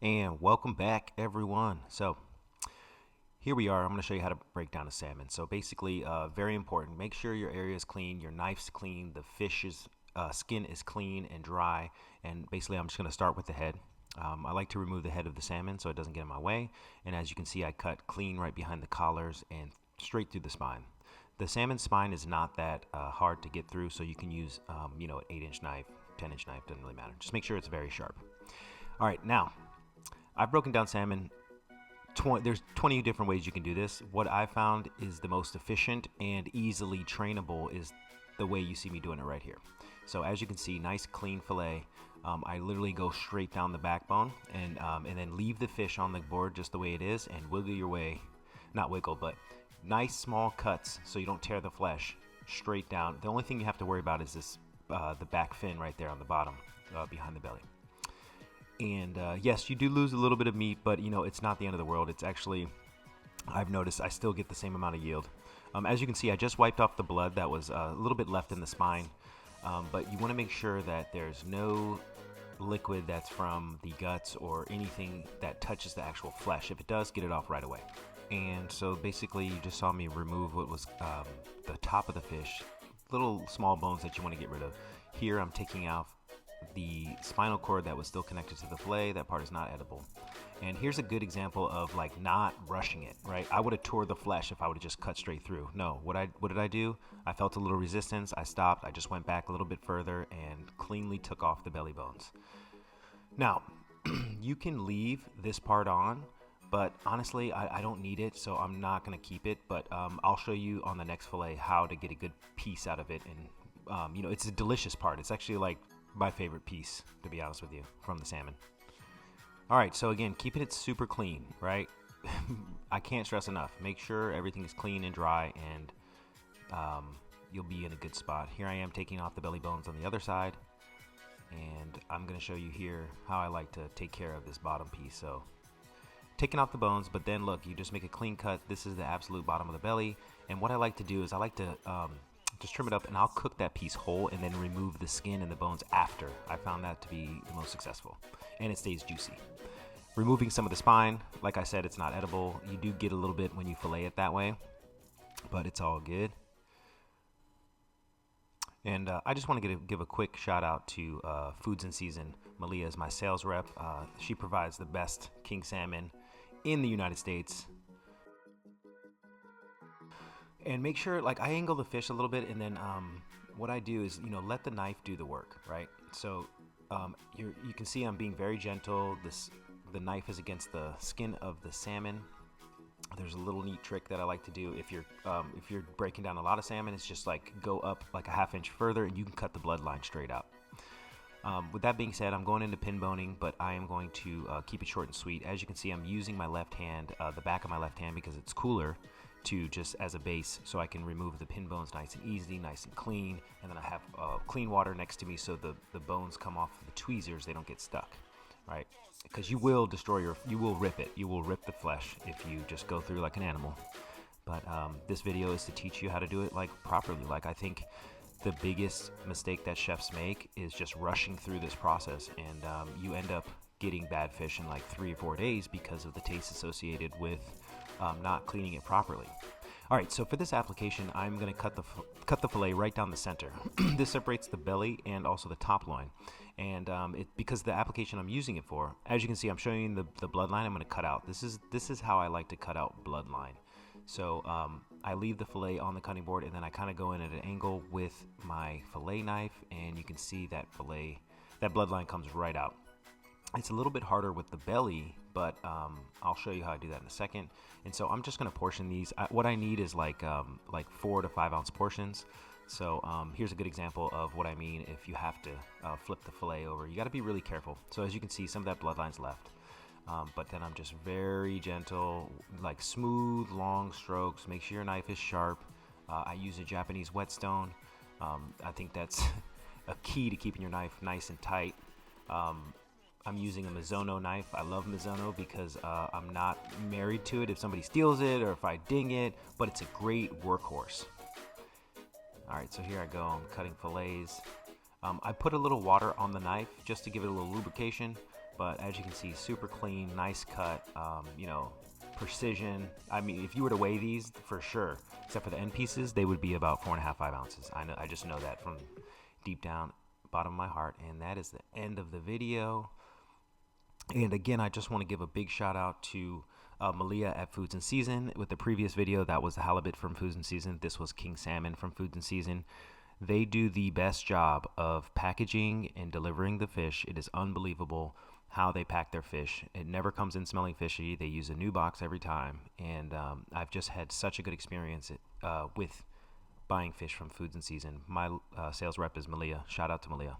And welcome back, everyone. So here we are. I'm going to show you how to break down a salmon. So basically, very important. Make sure your area is clean, your knife's clean, the fish's skin is clean and dry. And basically, I'm just going to start with the head. I like to remove the head of the salmon so it doesn't get in my way. And as you can see, I cut clean right behind the collars and straight through the spine. The salmon spine is not that hard to get through, so you can use, an 8-inch knife, 10-inch knife, doesn't really matter. Just make sure it's very sharp. All right, now, I've broken down salmon. There's 20 different ways you can do this. What I found is the most efficient and easily trainable is the way you see me doing it right here. So as you can see, nice clean fillet. I literally go straight down the backbone and then leave the fish on the board just the way it is and wiggle your way, not wiggle, but nice small cuts so you don't tear the flesh straight down. The only thing you have to worry about is this, the back fin right there on the bottom behind the belly. And yes, you do lose a little bit of meat, but it's not the end of the world. It's actually, I've noticed I still get the same amount of yield. As you can see, I just wiped off the blood that was a little bit left in the spine, but you want to make sure that there's no liquid that's from the guts or anything that touches the actual flesh. If it does, get it off right away. And so basically you just saw me remove what was the top of the fish, little small bones that you want to get rid of. Here I'm taking out the spinal cord that was still connected to the fillet. That part is not edible. And here's a good example of like not rushing it, right? I would have tore the flesh if I would have just cut straight through. No, what did I do? I felt a little resistance. I stopped. I just went back a little bit further and cleanly took off the belly bones. Now, you can leave this part on, but honestly, I don't need it, so I'm not going to keep it. But I'll show you on the next fillet how to get a good piece out of it. And, it's a delicious part. It's actually like my favorite piece, to be honest with you, from the salmon. All right, so again, keeping it super clean, right? I can't stress enough. Make sure everything is clean and dry, and you'll be in a good spot. Here I am taking off the belly bones on the other side, and I'm going to show you here how I like to take care of this bottom piece. So taking off the bones, but then look, you just make a clean cut. This is the absolute bottom of the belly, and what I like to do is I like to just trim it up, and I'll cook that piece whole and then remove the skin and the bones after. I found that to be the most successful, and it stays juicy. Removing some of the spine, like I said, it's not edible. You do get a little bit when you fillet it that way, but it's all good. And I just want to give a quick shout out to Foods in Season. Malia is my sales rep. She provides the best king salmon in the United States. And make sure, like, I angle the fish a little bit, and then what I do is, let the knife do the work, right? So you can see I'm being very gentle. The knife is against the skin of the salmon. There's a little neat trick that I like to do. If you're breaking down a lot of salmon, it's just like go up like a half inch further, and you can cut the bloodline straight out. With that being said, I'm going into pin boning, but I am going to keep it short and sweet. As you can see, I'm using my left hand, the back of my left hand, because it's cooler, to just as a base, so I can remove the pin bones nice and easy, nice and clean. And then I have clean water next to me, so the bones come off the tweezers, they don't get stuck, right? Because you will rip it. You will rip the flesh if you just go through like an animal. But this video is to teach you how to do it like properly. Like, I think the biggest mistake that chefs make is just rushing through this process, and you end up getting bad fish in like 3 or 4 days because of the taste associated with not cleaning it properly. All right, so for this application, I'm going to cut the fillet right down the center. This separates the belly and also the top loin, and because the application I'm using it for, as you can see, I'm showing you the bloodline I'm going to cut out. This is how I like to cut out bloodline. So I leave the fillet on the cutting board, and then I kind of go in at an angle with my fillet knife, and you can see that bloodline comes right out. It's a little bit harder with the belly, but I'll show you how I do that in a second. And so I'm just going to portion these. What I need is like 4 to 5 ounce portions. So here's a good example of what I mean if you have to flip the fillet over. You got to be really careful. So as you can see, some of that bloodline's left. But then I'm just very gentle, like smooth, long strokes. Make sure your knife is sharp. I use a Japanese whetstone. I think that's a key to keeping your knife nice and tight. I'm using a Mizuno knife. I love Mizuno because I'm not married to it if somebody steals it or if I ding it, but it's a great workhorse. All right, so here I go. I'm cutting fillets. I put a little water on the knife just to give it a little lubrication. But as you can see, super clean, nice cut, precision. I mean, if you were to weigh these, for sure, except for the end pieces, they would be about 4.5, 5 ounces. I just know that from deep down bottom of my heart. And that is the end of the video. And again, I just want to give a big shout out to Malia at Foods and Season. With the previous video, that was the halibut from Foods and Season. This was king salmon from Foods and Season. They do the best job of packaging and delivering the fish. It is unbelievable how they pack their fish. It never comes in smelling fishy. They use a new box every time. And I've just had such a good experience with buying fish from Foods and Season. My sales rep is Malia. Shout out to Malia.